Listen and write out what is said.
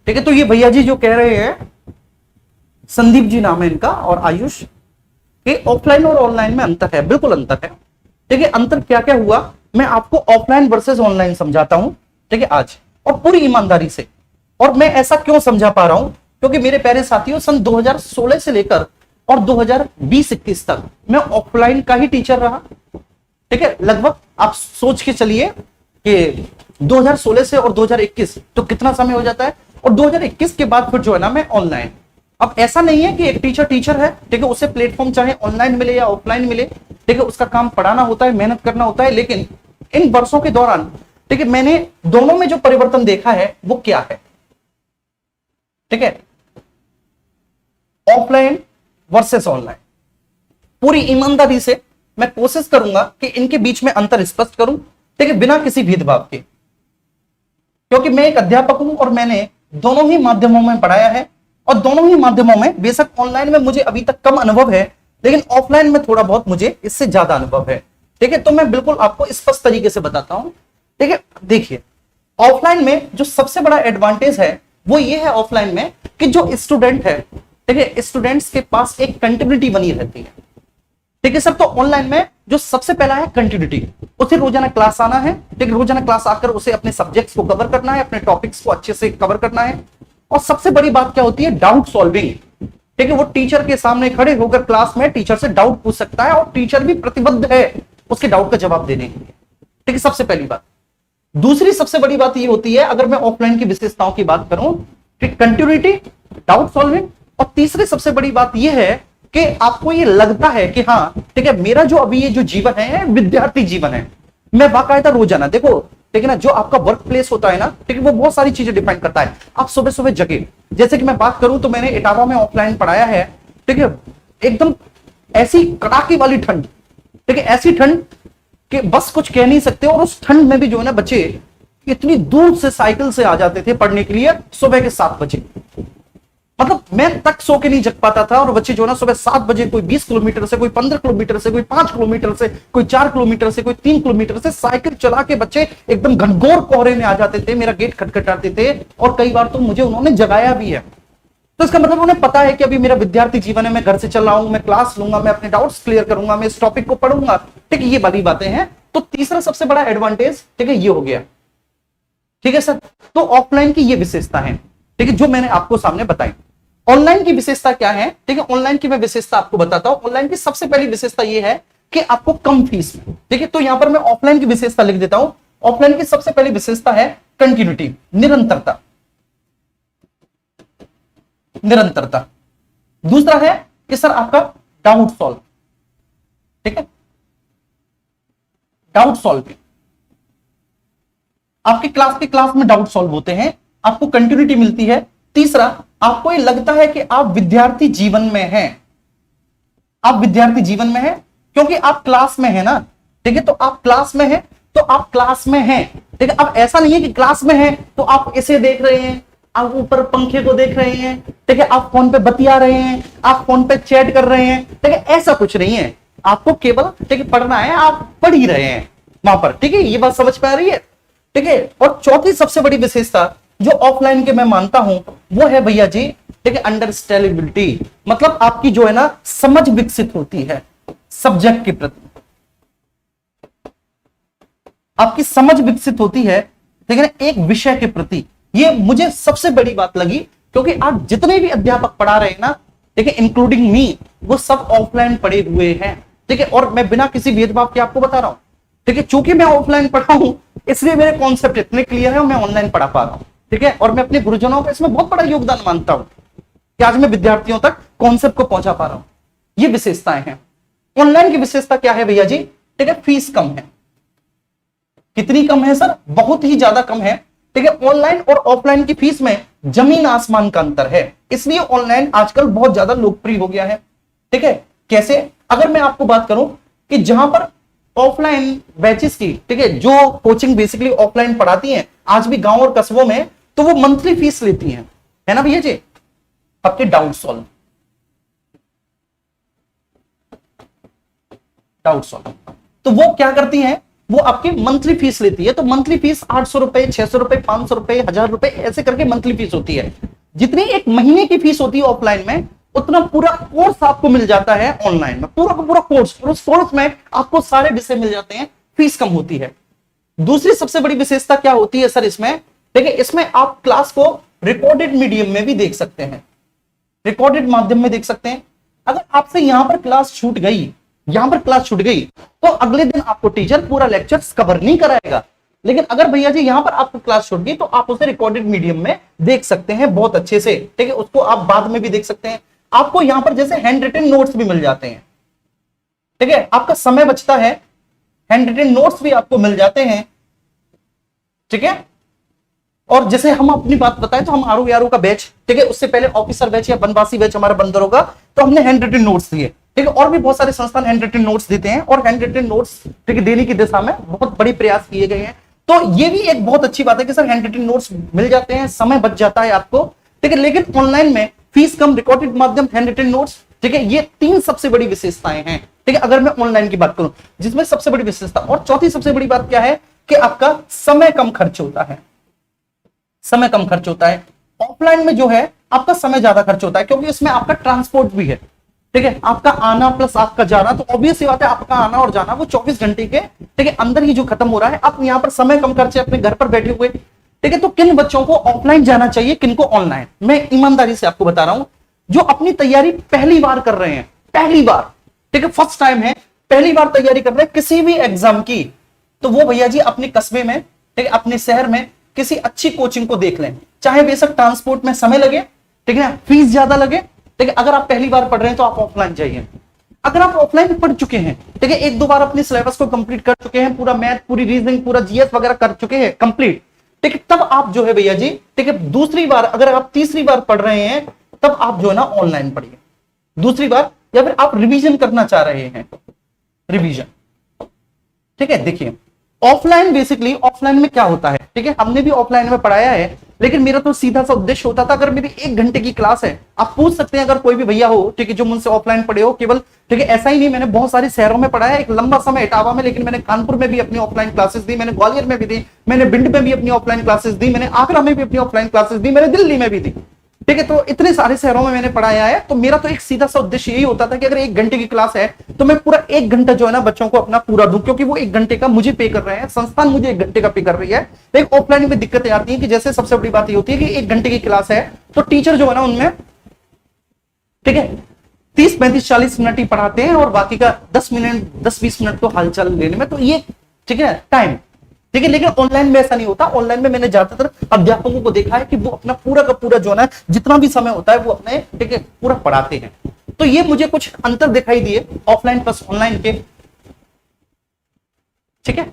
ठीक है। तो ये भैया जी जो कह रहे हैं, संदीप जी नाम है इनका और आयुष, कि ऑफलाइन और ऑनलाइन में अंतर है। बिल्कुल अंतर है। ठीक है, अंतर क्या क्या हुआ मैं आपको ऑफलाइन वर्सेस ऑनलाइन समझाता हूं, ठीक है आज, और पूरी ईमानदारी से। और मैं ऐसा क्यों समझा पा रहा हूं, क्योंकि मेरे प्यारे साथियों सन 2016 से लेकर और 2020-21 तक मैं ऑफलाइन का ही टीचर रहा। ठीक है, लगभग आप सोच के चलिए कि 2016 से और 2021 तो कितना समय हो जाता है, और 2021 के बाद फिर जो है ना मैं ऑनलाइन। अब ऐसा नहीं है कि एक टीचर टीचर है, ठीक है, उसे प्लेटफॉर्म चाहे ऑनलाइन मिले या ऑफलाइन मिले, ठीक है, उसका काम पढ़ाना होता है, मेहनत करना होता है। लेकिन इन वर्षों के दौरान, ठीक है, मैंने दोनों में जो परिवर्तन देखा है वो क्या है, ठीक है, ऑफलाइन वर्सेस ऑनलाइन। पूरी ईमानदारी से मैं कोशिश करूंगा कि इनके बीच में अंतर स्पष्ट करूं, ठीक है, बिना किसी भेदभाव के, क्योंकि मैं एक अध्यापक हूं और मैंने दोनों ही माध्यमों में पढ़ाया है, और दोनों ही माध्यमों में बेशक ऑनलाइन में मुझे अभी तक कम अनुभव है, लेकिन ऑफलाइन में थोड़ा बहुत मुझे इससे ज्यादा अनुभव है। ठीक है, तो मैं बिल्कुल आपको स्पष्ट तरीके से बताता हूं। ठीक है, देखिए ऑफलाइन में जो सबसे बड़ा एडवांटेज है वो ये है ऑफलाइन में कि जो स्टूडेंट है, ठीक है, स्टूडेंट्स के पास एक कंटिन्यूटी बनी रहती है। ठीक है सर, तो ऑनलाइन में जो सबसे पहला है कंटिन्यूटी, उसे रोजाना क्लास आना है, ठीक है, रोजाना क्लास आकर उसे अपने सब्जेक्ट्स को कवर करना है, अपने टॉपिक्स को अच्छे से कवर करना है। और सबसे बड़ी बात क्या होती है, डाउट सॉल्विंग। ठीक है, वो टीचर के सामने खड़े होकर क्लास में टीचर से डाउट पूछ सकता है, और टीचर भी प्रतिबद्ध है उसके डाउट का जवाब देने के लिए। ठीक है, सबसे पहली बात। दूसरी सबसे बड़ी बात ये होती है, अगर मैं ऑफलाइन की विशेषताओं की बात करूं, कंटिन्यूटी, डाउट सॉल्विंग, और तीसरी सबसे बड़ी बात यह है कि आपको ये लगता है कि हाँ ठीक है, मेरा जो अभी ये जो जीवन है विद्यार्थी जीवन है, मैं बाकायदा रोजाना, देखो ठीक है ना, जो आपका वर्क प्लेस होता है ना, ठीक है, वो बहुत सारी चीजें डिफाइन करता है। आप सुबह सुबह जगे, जैसे कि मैं बात करूं तो मैंने इटावा में ऑफलाइन पढ़ाया है, ठीक है, एकदम ऐसी कड़ाके वाली ठंड, ठीक है, ऐसी ठंड कि बस कुछ कह नहीं सकते। और उस ठंड में भी जो है ना बच्चे इतनी दूर से साइकिल से आ जाते थे पढ़ने के लिए सुबह के 7 बजे, मतलब मैं तक सो के नहीं जग पाता था। और बच्चे जो है ना सुबह 7 बजे, कोई 20 किलोमीटर से, कोई 15 किलोमीटर से, कोई 5 किलोमीटर से, कोई 4 किलोमीटर से, कोई 3 किलोमीटर से साइकिल चला के बच्चे एकदम घनघोर कोहरे में आ जाते थे, मेरा गेट खटखटाते थे, और कई बार तो मुझे उन्होंने जगाया भी है। तो इसका मतलब उन्हें पता है कि अभी मेरा विद्यार्थी जीवन है, मैं घर से चल रहा हूं, मैं क्लास लूंगा, मैं अपने डाउट्स क्लियर करूंगा, मैं इस टॉपिक को पढ़ूंगा। ठीक है, ये वाली बातें हैं। तो तीसरा सबसे बड़ा एडवांटेज, ठीक है, ये हो गया। ठीक है सर, तो ऑफलाइन की ये विशेषता है, ठीक है, जो मैंने आपको सामने बताई। ऑनलाइन की विशेषता क्या है, ठीक है, ऑनलाइन की मैं विशेषता आपको बताता हूं। ऑनलाइन की सबसे पहली विशेषता ये है कि आपको कम फीस में, ठीक है, तो यहां पर मैं ऑफलाइन की विशेषता लिख देता हूं। ऑफलाइन की सबसे पहली विशेषता है कंटिन्यूटी, निरंतरता, निरंतरता। दूसरा है कि सर आपका डाउट सॉल्व, ठीक है, डाउट सॉल्विंग, आपकी क्लास में डाउट सॉल्व होते हैं, आपको कंटिन्यूटी मिलती है। तीसरा, आपको ये लगता है कि आप विद्यार्थी जीवन में हैं, आप विद्यार्थी जीवन में हैं क्योंकि आप क्लास में हैं ना, ठीक है, तो आप क्लास में हैं, तो आप क्लास में हैं, ठीक है। अब ऐसा नहीं है कि क्लास में हैं तो आप इसे देख रहे हैं, आप ऊपर पंखे को देख रहे हैं, ठीक है, आप फोन पे बतिया रहे हैं, आप फोन पे चैट कर रहे हैं, ठीक है, ऐसा कुछ नहीं है। आपको केवल, ठीक है, पढ़ना है, आप पढ़ ही रहे हैं वहां पर, ठीक है, ये बात समझ पा रही है, ठीक है। और चौथी सबसे बड़ी विशेषता जो ऑफलाइन के मैं मानता हूं वो है भैया जी, ठीक है, अंडरस्टैंडेबिलिटी, मतलब आपकी जो है ना समझ विकसित होती है सब्जेक्ट के प्रति, आपकी समझ विकसित होती है, ठीक है ना, एक विषय के प्रति। ये मुझे सबसे बड़ी बात लगी, क्योंकि आज जितने भी अध्यापक पढ़ा रहे हैं ना, ठीक है, इंक्लूडिंग मी, वो सब ऑफलाइन पढ़े हुए हैं, ठीक है, और मैं बिना किसी भेदभाव के आपको बता रहा हूं, ठीक है, चूंकि मैं ऑफलाइन पढ़ा हूं इसलिए मेरे कॉन्सेप्ट इतने क्लियर है और मैं ऑनलाइन पढ़ा पा रहा हूं, ठीक है। और मैं अपने गुरुजनों का इसमें बहुत बड़ा योगदान मानता हूं कि आज मैं विद्यार्थियों तक कॉन्सेप्ट को पहुंचा पा रहा हूं। ये विशेषताएं हैं। ऑनलाइन की विशेषता क्या है भैया जी, ठीक है, फीस कम है। कितनी कम है सर, बहुत ही ज्यादा कम है, ठीक है। ऑनलाइन और ऑफलाइन की फीस में जमीन आसमान का अंतर है, इसलिए ऑनलाइन आजकल बहुत ज्यादा लोकप्रिय हो गया है, ठीक है। कैसे, अगर मैं आपको बात करूं कि जहां पर ऑफलाइन बैचेस की, ठीक है, जो कोचिंग बेसिकली ऑफलाइन पढ़ाती हैं आज भी गांव और कस्बों में, तो वो मंथली फीस लेती हैं, है ना भैया जी, आपके डाउट सॉल्व, तो वो क्या करती हैं वो आपकी मंथली फीस लेती है। तो मंथली फीस 800 रुपए, 600 रुपए, 500 रुपए, 1000 रुपए ऐसे करके मंथली फीस होती है। जितनी एक महीने की फीस होती है ऑफलाइन में, उतना पूरा कोर्स आपको मिल जाता है ऑनलाइन में, पूरा का पूरा कोर्स। और उस कोर्स में आपको सारे विषय मिल जाते हैं, फीस कम होती है। दूसरी सबसे बड़ी विशेषता क्या होती है सर इसमें, देखिए इसमें आप क्लास को रिकॉर्डेड मीडियम में भी देख सकते हैं, रिकॉर्डेड माध्यम में देख सकते हैं। अगर आपसे यहां पर क्लास छूट गई, यहां पर क्लास छूट गई, तो अगले दिन आपको टीचर पूरा लेक्चर कवर नहीं कराएगा। लेकिन अगर भैया जी यहां पर आपको क्लास छूट गई, तो आप उसे रिकॉर्डेड मीडियम में देख सकते हैं बहुत अच्छे से, ठीक है। उसको आप बाद में भी देख सकते हैं। आपको यहां पर जैसे हैंड रिटन नोट्स भी मिल जाते हैं, ठीक है, आपका समय बचता है, हैंड रिटन नोट्स भी आपको मिल जाते हैं, ठीक है। और जैसे हम अपनी बात बताएं तो हम आरओ यारो का बैच, ठीक है, उससे पहले ऑफिसर बैच या बनवासी बैच हमारा बंद होगा, तो हमने हैंड रिटन नोट्स दिए, ठीक है। और भी बहुत सारे संस्थान हैंड रिटन नोट्स देते हैं, और हैंड रिटन नोट्स, ठीक है, देने की दिशा में बहुत बड़े प्रयास किए गए हैं। तो ये भी एक बहुत अच्छी बात है कि सर हैंड रिटन नोट्स मिल जाते हैं, समय बच जाता है आपको, ठीक है। लेकिन ऑनलाइन में फीस कम, रिकॉर्डेड माध्यम, हैंड रिटन नोट्स, ठीक है, ये तीन सबसे बड़ी विशेषताएं हैं, ठीक है, अगर मैं ऑनलाइन की बात करूं, जिसमें सबसे बड़ी विशेषता। और चौथी सबसे बड़ी बात क्या है कि आपका समय कम खर्च होता है, समय कम खर्च होता है। ऑफलाइन में जो है आपका समय ज्यादा खर्च होता है, क्योंकि इसमें आपका ट्रांसपोर्ट भी है, ठीक है, आपका आना प्लस आपका जाना। तो ऑब्वियस सी बात है, आपका आना और जाना वो 24 घंटे के, ठीक है, अंदर ही जो खत्म हो रहा है। आप यहाँ पर समय कम खर्चे, अपने घर पर बैठे हुए, ठीक है। तो किन बच्चों को ऑफलाइन जाना चाहिए, किन को ऑनलाइन, मैं ईमानदारी से आपको बता रहा हूं। जो अपनी तैयारी पहली बार कर रहे हैं, पहली बार, ठीक है, फर्स्ट टाइम है, पहली बार तैयारी कर रहे हैं किसी भी एग्जाम की, तो वो भैया जी अपने कस्बे में, ठीक है, अपने शहर में किसी अच्छी कोचिंग को देख लें। चाहे बेशक ट्रांसपोर्ट में समय लगे, ठीक है, फीस ज्यादा लगे, ठीक है। अगर आप पहली बार पढ़ रहे हैं तो आप ऑफलाइन जाइए। अगर आप ऑफलाइन पढ़ चुके हैं, ठीक है, एक दो बार अपने सिलेबस को कंप्लीट कर चुके हैं, पूरा मैथ, पूरी रीजनिंग, पूरा जीएस वगैरह कर चुके हैं कंप्लीट, ठीक है, तब आप जो है भैया जी, ठीक है, दूसरी बार, अगर आप तीसरी बार पढ़ रहे हैं, तब आप जो है ना ऑनलाइन पढ़िए दूसरी बार, या फिर आप रिवीजन करना चाह रहे हैं, रिवीजन, ठीक है। देखिए ऑफलाइन, बेसिकली ऑफलाइन में क्या होता है, ठीक है, हमने भी ऑफलाइन में पढ़ाया है, लेकिन मेरा तो सीधा सा उद्देश्य होता था, अगर मेरी 1 घंटे की क्लास है, आप पूछ सकते हैं अगर कोई भी भैया हो, ठीक है, जो मुझसे ऑफलाइन पढ़े हो केवल, ठीक है। ऐसा ही नहीं, मैंने बहुत सारे शहरों में पढ़ाया, एक लंबा समय इटावा में, लेकिन मैंने कानपुर में भी अपनी ऑफलाइन क्लासेस दी, मैंने ग्वालियर में भी दी, मैंने भिंड में भी अपनी ऑफलाइन क्लासेस दी, मैंने आगरा में भी अपनी ऑफलाइन क्लासेस दी, मैंने दिल्ली में भी दी, ठीक है। तो इतने सारे शहरों में मैंने पढ़ाया है। तो मेरा तो एक सीधा सा उद्देश्य यही होता था कि अगर 1 घंटे की क्लास है, तो मैं पूरा 1 घंटा जो है ना बच्चों को अपना पूरा दूं, क्योंकि वो 1 घंटे का मुझे पे कर रहे हैं, संस्थान मुझे 1 घंटे का पे कर रही है। एक ऑफलाइन में दिक्कतें आती है कि जैसे सबसे बड़ी बात ये होती है कि 1 घंटे की क्लास है, तो टीचर जो है ना उनमें, ठीक है, 30, 35, 40 मिनट ही पढ़ाते हैं, और बाकी का 10 मिनट, 10-20 मिनट तो हालचाल लेने में, तो ये, ठीक है, टाइम, ठीक है। लेकिन ऑनलाइन में ऐसा नहीं होता। ऑनलाइन में मैंने ज्यादातर अध्यापकों को देखा है कि वो अपना पूरा का पूरा जो है ना, जितना भी समय होता है वो अपने, ठीक है, पूरा पढ़ाते हैं। तो ये मुझे कुछ अंतर दिखाई दिए ऑफलाइन प्लस ऑनलाइन के, ठीक है।